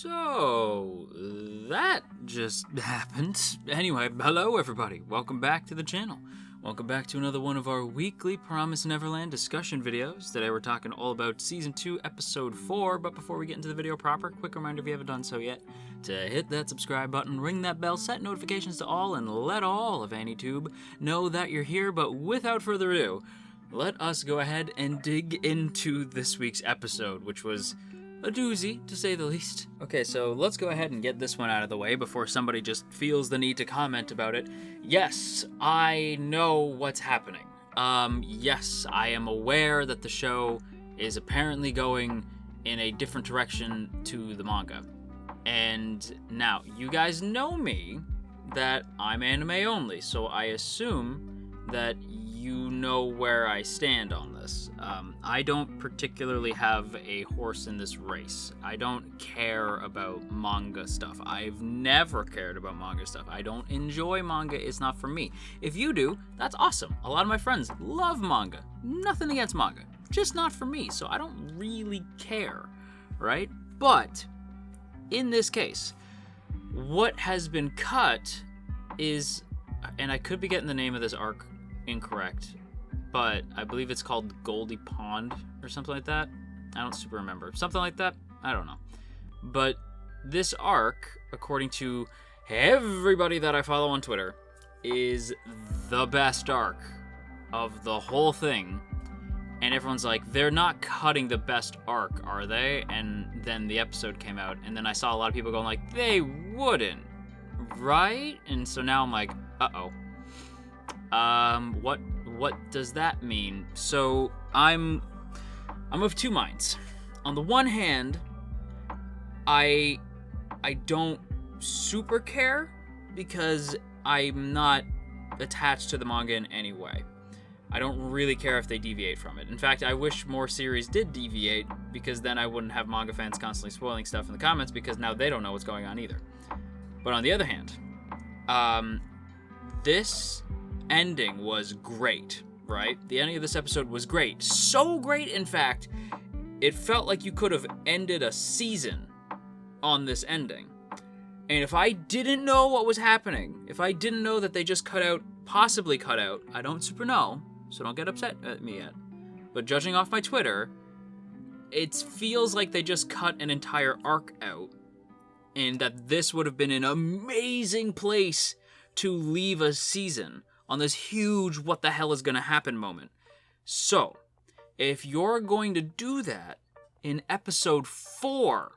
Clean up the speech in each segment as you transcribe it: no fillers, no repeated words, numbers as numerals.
So, that just happened. Anyway, hello everybody. Welcome back to the channel. Welcome back to another one of our weekly Promised Neverland discussion videos. Today we're talking all about Season 2, Episode 4, but before we get into the video proper, quick reminder if you haven't done so yet, to hit that subscribe button, ring that bell, set notifications to all, and let all of AnyTube know that you're here. But without further ado, let us go ahead and dig into this week's episode, which was a doozy, to say the least. Okay, so let's go ahead and get this one out of the way before somebody just feels the need to comment about it. Yes, I know what's happening. Yes, I am aware that the show is apparently going in a different direction to the manga. And now, you guys know me, that I'm anime only, so I assume that you know where I stand on this. I don't particularly have a horse in this race. I don't care about manga stuff. I've never cared about manga stuff. I don't enjoy manga. It's not for me. If you do, that's awesome. A lot of my friends love manga. Nothing against manga. Just not for me, so I don't really care, right? But in this case, what has been cut is, and I could be getting the name of this arc incorrect, but I believe it's called Goldie Pond or something like that. I don't super remember. Something like that? I don't know. But this arc, according to everybody that I follow on Twitter, is the best arc of the whole thing. And everyone's like, they're not cutting the best arc, are they? And then the episode came out, and then I saw a lot of people going like, they wouldn't, right? And so now I'm like, uh-oh. What does that mean? So I'm of two minds. On the one hand, I don't super care because I'm not attached to the manga in any way. I don't really care if they deviate from it. In fact, I wish more series did deviate, because then I wouldn't have manga fans constantly spoiling stuff in the comments, because now they don't know what's going on either. But on the other hand, this ending was great, right? The ending of this episode was great. So great, in fact, it felt like you could have ended a season on this ending. And if I didn't know what was happening, if I didn't know that they just possibly cut out, I don't super know, so don't get upset at me yet, but judging off my Twitter, it feels like they just cut an entire arc out, and that this would have been an amazing place to leave a season on this huge what the hell is going to happen moment. So, if you're going to do that in episode 4,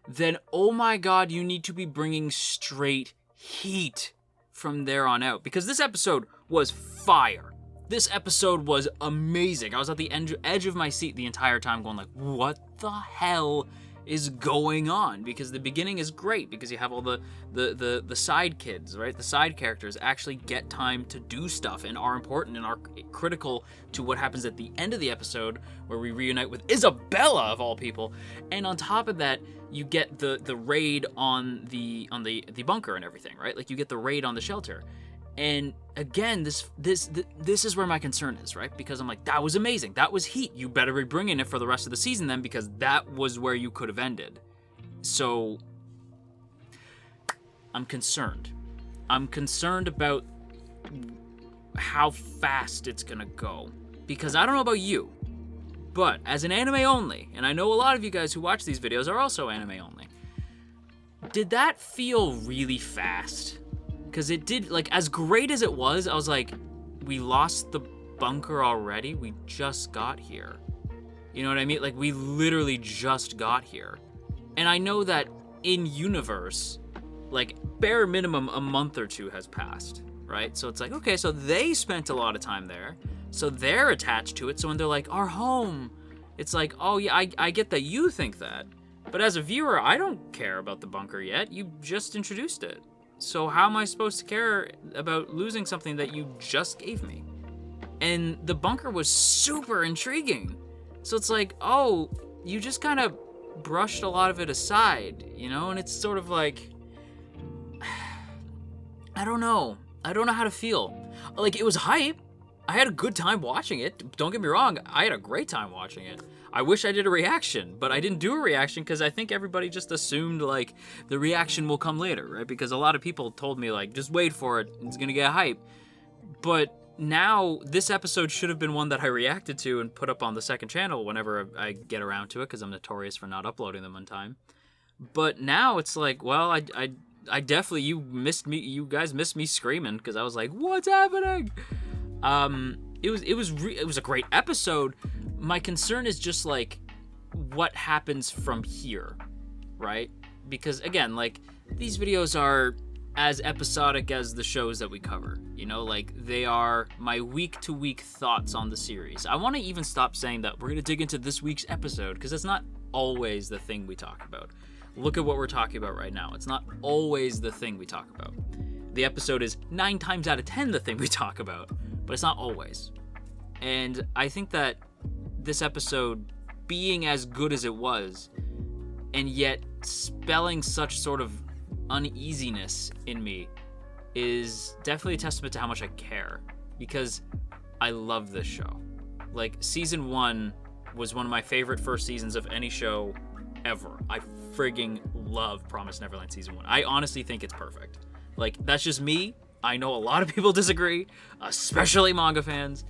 then oh my god, you need to be bringing straight heat from there on out. Because this episode was fire. This episode was amazing. I was at the edge of my seat the entire time going like, what the hell is going on? Because the beginning is great, because you have all the side kids, right? The side characters actually get time to do stuff and are important and are critical to what happens at the end of the episode, where we reunite with Isabella of all people. And on top of that, you get the raid on the bunker and everything, right? Like, you get the raid on the shelter. And again, this is where my concern is, right? Because I'm like, that was amazing. That was heat. You better be bringing it for the rest of the season then, because that was where you could have ended. So I'm concerned. I'm concerned about how fast it's gonna go. Because I don't know about you, but as an anime only, and I know a lot of you guys who watch these videos are also anime only, did that feel really fast? Because it did, like, as great as it was, I was like, we lost the bunker already? We just got here. You know what I mean? Like, we literally just got here. And I know that in universe, like, bare minimum a month or two has passed, right? So it's like, okay, so they spent a lot of time there, so they're attached to it. So when they're like, our home, it's like, oh yeah, I get that you think that. But as a viewer, I don't care about the bunker yet. You just introduced it. So how am I supposed to care about losing something that you just gave me? And the bunker was super intriguing. So it's like, oh, you just kind of brushed a lot of it aside, you know? And it's sort of like, I don't know. I don't know how to feel. Like, it was hype. I had a good time watching it. Don't get me wrong. I had a great time watching it. I wish I did a reaction, but I didn't do a reaction because I think everybody just assumed, like, the reaction will come later, right? Because a lot of people told me, like, just wait for it, it's gonna get hype. But now, this episode should have been one that I reacted to and put up on the second channel whenever I get around to it, because I'm notorious for not uploading them on time. But now it's like, well, I definitely, you guys missed me screaming, because I was like, what's happening? It was a great episode. My concern is just, like, what happens from here, right? Because, again, like, these videos are as episodic as the shows that we cover, you know, like, they are my week-to-week thoughts on the series. I want to even stop saying that we're going to dig into this week's episode, because it's not always the thing we talk about. Look at what we're talking about right now. It's not always the thing we talk about. The episode is 9 times out of 10 the thing we talk about, but it's not always. And I think that this episode, being as good as it was, and yet spelling such sort of uneasiness in me, is definitely a testament to how much I care, because I love this show. Like, season 1 was one of my favorite first seasons of any show ever. I frigging love Promised Neverland season 1. I honestly think it's perfect. Like, that's just me. I know a lot of people disagree, especially manga fans,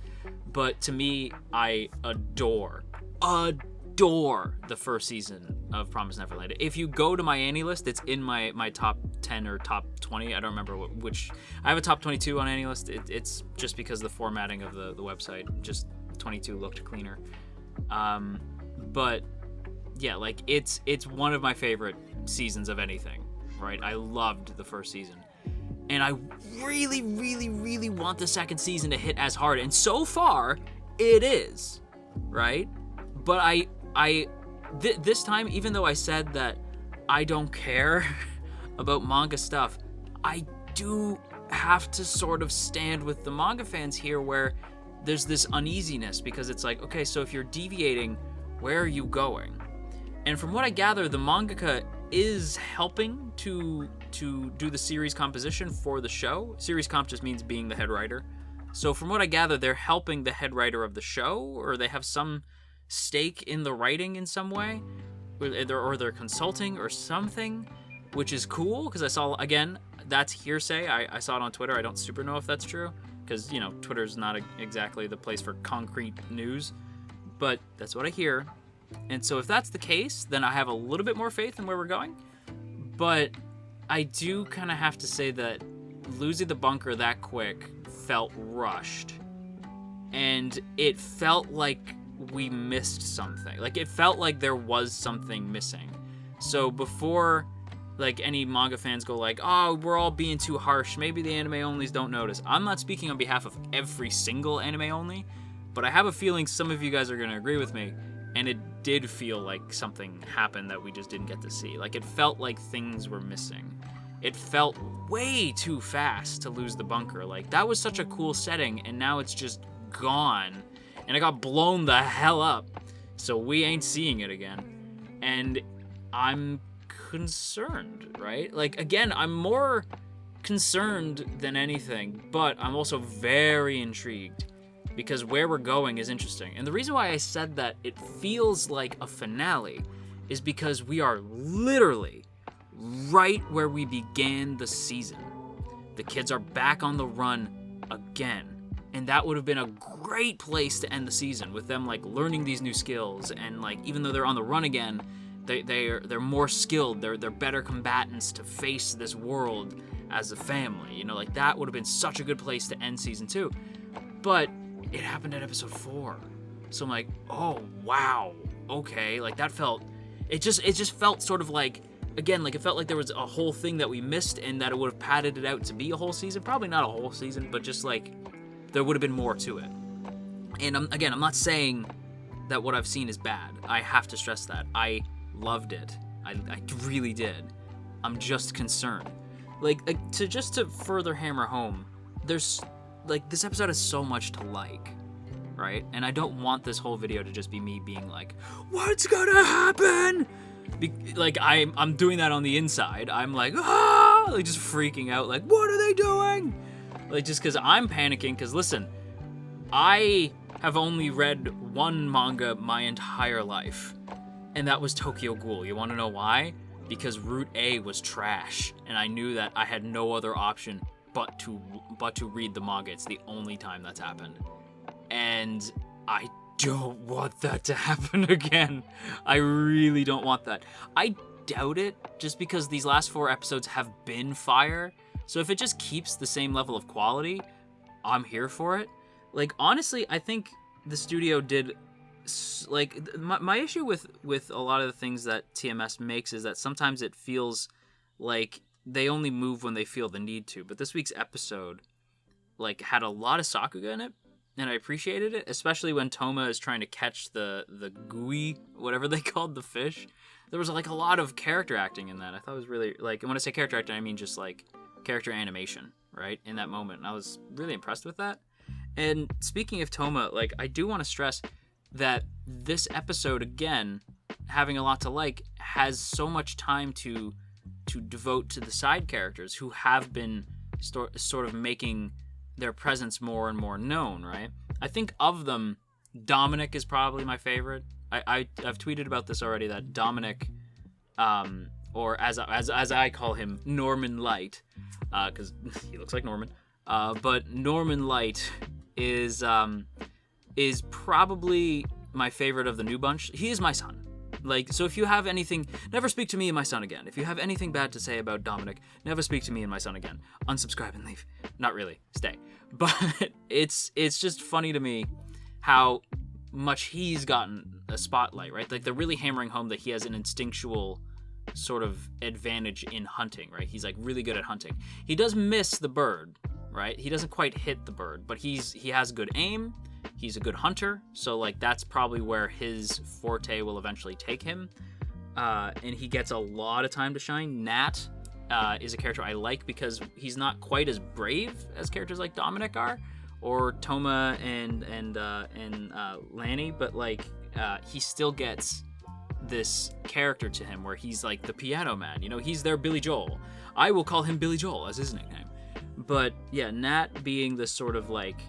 but to me, I adore the first season of Promised Neverland. If you go to my Annie list, it's in my top 10 or top 20. I don't remember which. I have a top 22 on Annie list. It's just because the formatting of the website, just 22 looked cleaner. But yeah, like, it's one of my favorite seasons of anything, right? I loved the first season. And I really, really, really want the second season to hit as hard. And so far, it is, right? But this time, even though I said that I don't care about manga stuff, I do have to sort of stand with the manga fans here, where there's this uneasiness, because it's like, okay, so if you're deviating, where are you going? And from what I gather, the mangaka is helping to do the series composition for the show. Series comp just means being the head writer. So from what I gather, they're helping the head writer of the show, or they have some stake in the writing in some way, or they're consulting or something, which is cool, because I saw, again, that's hearsay. I saw it on Twitter. I don't super know if that's true, because, you know, Twitter's not exactly the place for concrete news, but that's what I hear. And so if that's the case, then I have a little bit more faith in where we're going. But I do kind of have to say that losing the bunker that quick felt rushed. And it felt like we missed something. Like, it felt like there was something missing. So before, like, any manga fans go like, oh, we're all being too harsh, maybe the anime onlys don't notice. I'm not speaking on behalf of every single anime only, but I have a feeling some of you guys are going to agree with me. And it did feel like something happened that we just didn't get to see. Like, it felt like things were missing. It felt way too fast to lose the bunker. Like, that was such a cool setting, and now it's just gone. And it got blown the hell up. So we ain't seeing it again. And I'm concerned, right? Like, again, I'm more concerned than anything, but I'm also very intrigued, because where we're going is interesting. And the reason why I said that it feels like a finale is because we are literally right where we began the season. The kids are back on the run again. And that would have been a great place to end the season, with them, like, learning these new skills, and, like, even though they're on the run again, they're more skilled, they're better combatants to face this world as a family. You know, like, that would have been such a good place to end season 2. But it happened at episode 4. So I'm like, oh, wow, okay. Like, that felt, it just felt sort of like, again, like, it felt like there was a whole thing that we missed, and that it would have padded it out to be a whole season. Probably not a whole season, but just, like, there would have been more to it. And I'm not saying that what I've seen is bad. I have to stress that. I loved it. I really did. I'm just concerned. Like, to further hammer home, there's, like, this episode has so much to like, right? And I don't want this whole video to just be me being like, what's gonna happen? Like, I'm doing that on the inside. I'm like, ah, like, just freaking out, like, what are they doing? Like, just because I'm panicking, because listen, I have only read one manga my entire life, and that was Tokyo Ghoul. You want to know why? Because Route A was trash, and I knew that I had no other option but to read the manga. It's the only time that's happened. And I don't want that to happen again. I really don't want that. I doubt it, just because these last 4 episodes have been fire. So if it just keeps the same level of quality, I'm here for it. Like, honestly, I think the studio did... Like, my issue with a lot of the things that TMS makes is that sometimes it feels like they only move when they feel the need to. But this week's episode, like, had a lot of Sakuga in it, and I appreciated it, especially when Toma is trying to catch the gui, whatever they called the fish. There was, like, a lot of character acting in that. I thought it was really, like, and when I say character acting, I mean just, like, character animation, right, in that moment. And I was really impressed with that. And speaking of Toma, like, I do want to stress that this episode, again, having a lot to like, has so much time to devote to the side characters who have been sort of making their presence more and more known, right? I think of them, Dominic is probably my favorite. I've tweeted about this already, that Dominic, or as I call him, Norman Light, because he looks like Norman, but Norman Light is probably my favorite of the new bunch. He is my son. Like, so if you have anything, never speak to me and my son again. If you have anything bad to say about Dominic, never speak to me and my son again. Unsubscribe and leave. Not really. Stay. But it's just funny to me how much he's gotten a spotlight, right? Like, they're really hammering home that he has an instinctual sort of advantage in hunting, right? He's, like, really good at hunting. He does miss the bird, right? He doesn't quite hit the bird, but he has good aim. He's a good hunter, so, like, that's probably where his forte will eventually take him. And he gets a lot of time to shine. Nat is a character I like because he's not quite as brave as characters like Dominic are, or Toma and Lanny, but, like, he still gets this character to him where he's, like, the piano man. You know, he's their Billy Joel. I will call him Billy Joel as his nickname. But, yeah, Nat being this sort of, like,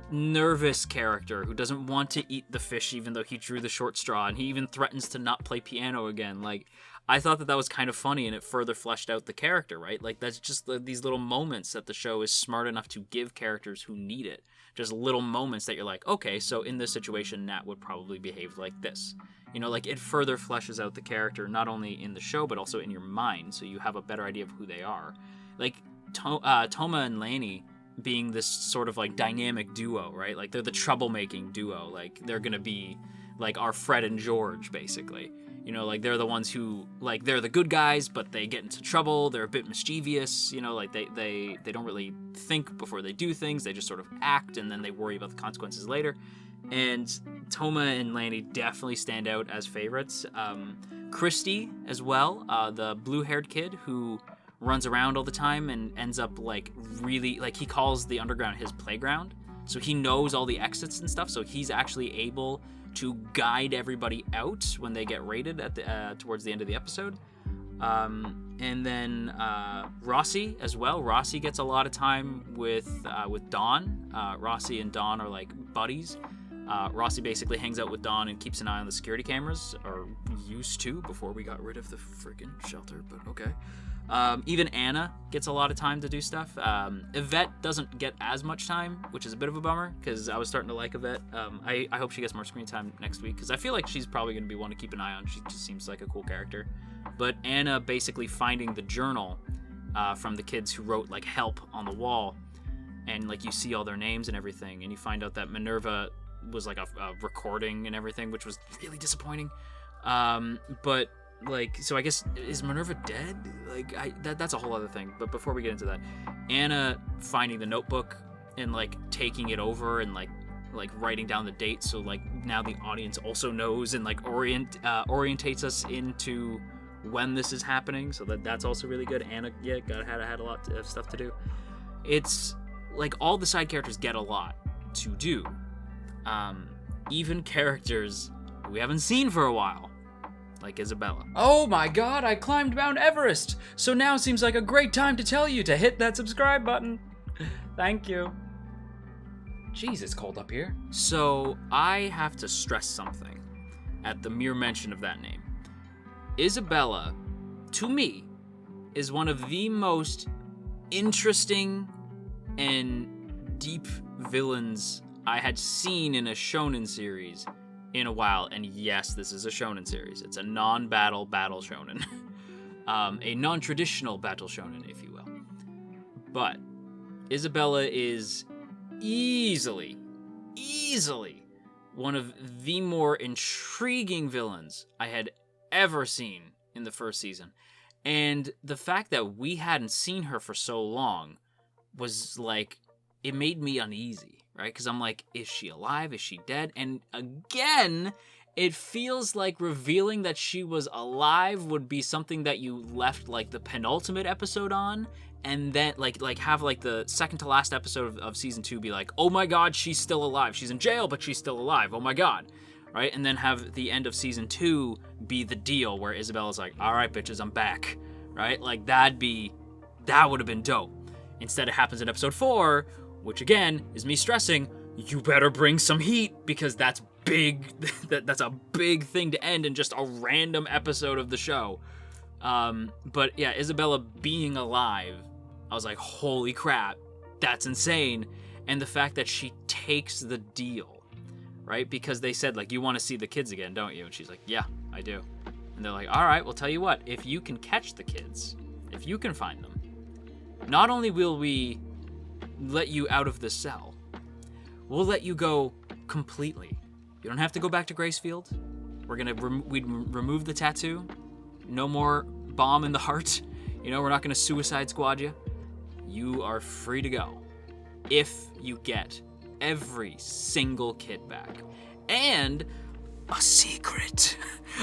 nervous character who doesn't want to eat the fish even though he drew the short straw, and he even threatens to not play piano again. Like, I thought that was kind of funny, and it further fleshed out the character, right? Like, that's just these little moments that the show is smart enough to give characters who need it. Just little moments that you're like, okay, so in this situation, Nat would probably behave like this. You know, like, it further fleshes out the character, not only in the show, but also in your mind, so you have a better idea of who they are. Like, Toma and Lanny being this sort of, like, dynamic duo, right? Like, they're the troublemaking duo. Like, they're gonna be, like, our Fred and George, basically. You know, like, they're the ones who, like, they're the good guys, but they get into trouble. They're a bit mischievous, you know, like, they don't really think before they do things. They just sort of act, and then they worry about the consequences later. And Toma and Lanny definitely stand out as favorites. Christy, as well, the blue-haired kid who runs around all the time and ends up, like, really, like, he calls the underground his playground, so he knows all the exits and stuff, so he's actually able to guide everybody out when they get raided at the towards the end of the episode. And then Rossi as well. Rossi gets a lot of time with Dawn. Rossi and Dawn are, like, buddies. Rossi basically hangs out with Dawn and keeps an eye on the security cameras, or used to before we got rid of the friggin' shelter, but okay. Even Anna gets a lot of time to do stuff. Yvette doesn't get as much time, which is a bit of a bummer, because I was starting to like Yvette. I hope she gets more screen time next week, because I feel like she's probably going to be one to keep an eye on. She just seems like a cool character. But Anna basically finding the journal from the kids who wrote, like, help on the wall, and, like, you see all their names and everything, and you find out that Minerva was, like, a recording and everything, which was really disappointing. But, like, so I guess, is Minerva dead? Like, that's a whole other thing. But before we get into that, Anna finding the notebook and, like, taking it over and, like writing down the date, so, like, now the audience also knows and, like, orientates us into when this is happening. So that's also really good. Anna, yeah, had a lot of stuff to do. It's like all the side characters get a lot to do. Even characters we haven't seen for a while, like Isabella. Oh my god, I climbed Mount Everest! So now seems like a great time to tell you to hit that subscribe button. Thank you. Jeez, it's cold up here. So I have to stress something at the mere mention of that name. Isabella, to me, is one of the most interesting and deep villains I had seen in a shonen series in a while. And yes, this is a shonen series. It's a non-battle battle shonen. A non-traditional battle shonen, if you will. But Isabella is easily one of the more intriguing villains I had ever seen in the first season. And the fact that we hadn't seen her for so long was like, it made me uneasy, right? Because I'm like, is she alive? Is she dead? And again, it feels like revealing that she was alive would be something that you left like the penultimate episode on, and then like have like the second to last episode of season 2 be like, oh my god, she's still alive. She's in jail, but she's still alive. Oh my god. Right? And then have the end of season 2 be the deal where Isabella's like, all right, bitches, I'm back. Right? Like that would have been dope. Instead, it happens in episode 4, which again is me stressing, you better bring some heat because that's big. That's a big thing to end in just a random episode of the show. But yeah, Isabella being alive, I was like, holy crap, that's insane. And the fact that she takes the deal, right? Because they said, like, you want to see the kids again, don't you? And she's like, yeah, I do. And they're like, all right, well, tell you what, if you can catch the kids, if you can find them, not only will we let you out of the cell, we'll let you go completely. You don't have to go back to Gracefield. We're going to remove the tattoo. No more bomb in the heart. You know, we're not going to suicide squad you. You are free to go if you get every single kid back. And a secret.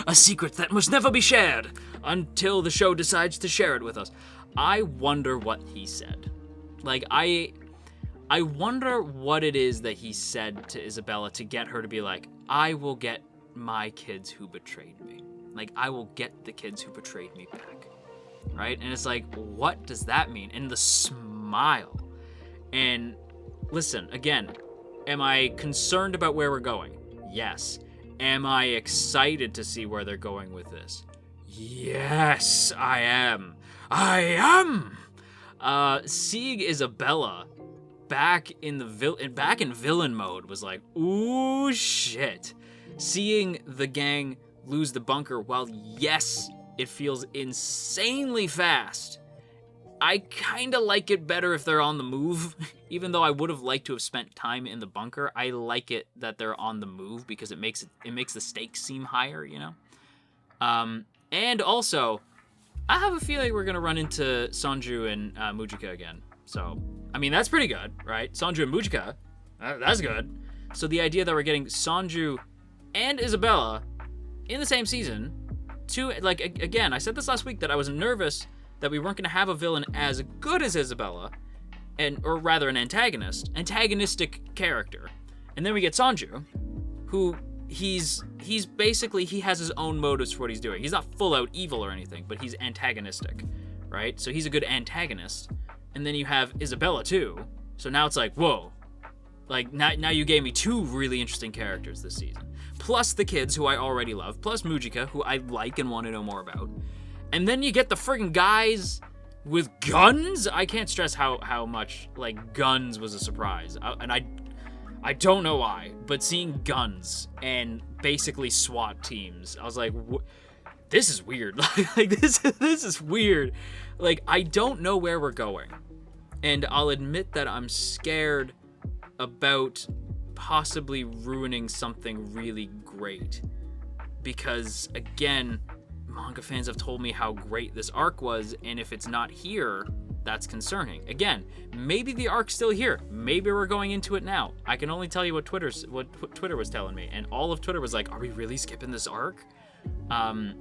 A secret that must never be shared until the show decides to share it with us. I wonder what he said. Like, I wonder what it is that he said to Isabella to get her to be like, I will get my kids who betrayed me. Like, I will get the kids who betrayed me back. Right? And it's like, what does that mean? And the smile. And listen, again, am I concerned about where we're going? Yes. Am I excited to see where they're going with this? Yes, I am. I am! Seeing Isabella back in villain mode was like, ooh, shit. Seeing the gang lose the bunker, while yes, it feels insanely fast, I kind of like it better if they're on the move. Even though I would have liked to have spent time in the bunker, I like it that they're on the move because it makes the stakes seem higher, you know? And also, I have a feeling we're going to run into Sanju and Mujika again. So, I mean, that's pretty good, right? Sanju and Mujika, that's good. So the idea that we're getting Sanju and Isabella in the same season, again, I said this last week that I was nervous that we weren't going to have a villain as good as Isabella, or rather an antagonistic character. And then we get Sanju, who he's basically, he has his own motives for what he's doing. He's not full out evil or anything, but he's antagonistic, right? So he's a good antagonist. And then you have Isabella too. So now it's like, whoa. Like, now you gave me two really interesting characters this season. Plus the kids, who I already love. Plus Mujika, who I like and want to know more about. And then you get the friggin' guys with guns? I can't stress how much, like, guns was a surprise. I don't know why, but seeing guns and basically SWAT teams, I was like, this is weird. Like, this is weird. Like, I don't know where we're going. And I'll admit that I'm scared about possibly ruining something really great. Because, again, manga fans have told me how great this arc was, and if it's not here, that's concerning. Again, maybe the arc's still here. Maybe we're going into it now. I can only tell you what Twitter was telling me, and all of Twitter was like, are we really skipping this arc?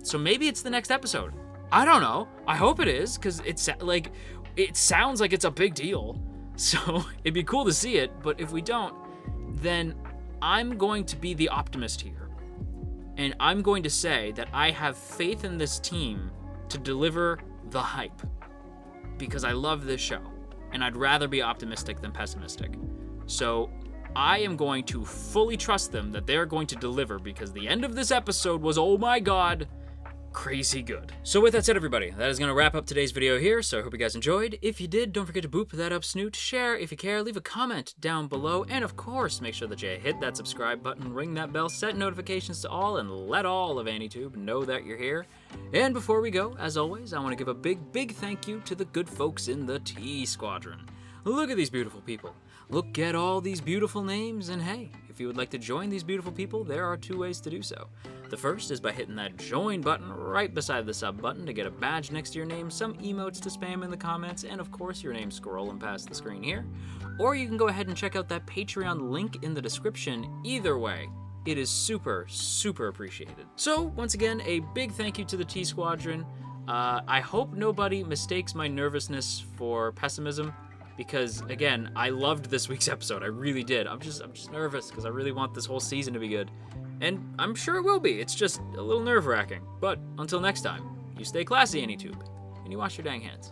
So maybe it's the next episode. I don't know. I hope it is, because it sounds like it's a big deal. So it'd be cool to see it, but if we don't, then I'm going to be the optimist here. And I'm going to say that I have faith in this team to deliver the hype. Because I love this show. And I'd rather be optimistic than pessimistic. So I am going to fully trust them that they're going to deliver, because the end of this episode was, oh my god, crazy good. So with that said, everybody, that is going to wrap up today's video here, so I hope you guys enjoyed. If you did, don't forget to boop that up snoot, share if you care, leave a comment down below, and of course, make sure that you hit that subscribe button, ring that bell, set notifications to all, and let all of AniTube know that you're here. And before we go, as always, I want to give a big thank you to the good folks in the T Squadron. Look at these beautiful people. Look at all these beautiful names, and hey, if you would like to join these beautiful people, there are 2 ways to do so. The first is by hitting that join button right beside the sub button to get a badge next to your name, some emotes to spam in the comments, and of course your name scrolling past the screen here. Or you can go ahead and check out that Patreon link in the description. Either way, it is super appreciated. So once again, a big thank you to the T Squadron. I hope nobody mistakes my nervousness for pessimism, because again, I loved this week's episode. I really did. I'm just nervous because I really want this whole season to be good. And I'm sure it will be. It's just a little nerve-wracking. But until next time, you stay classy, AniTube, and you wash your dang hands.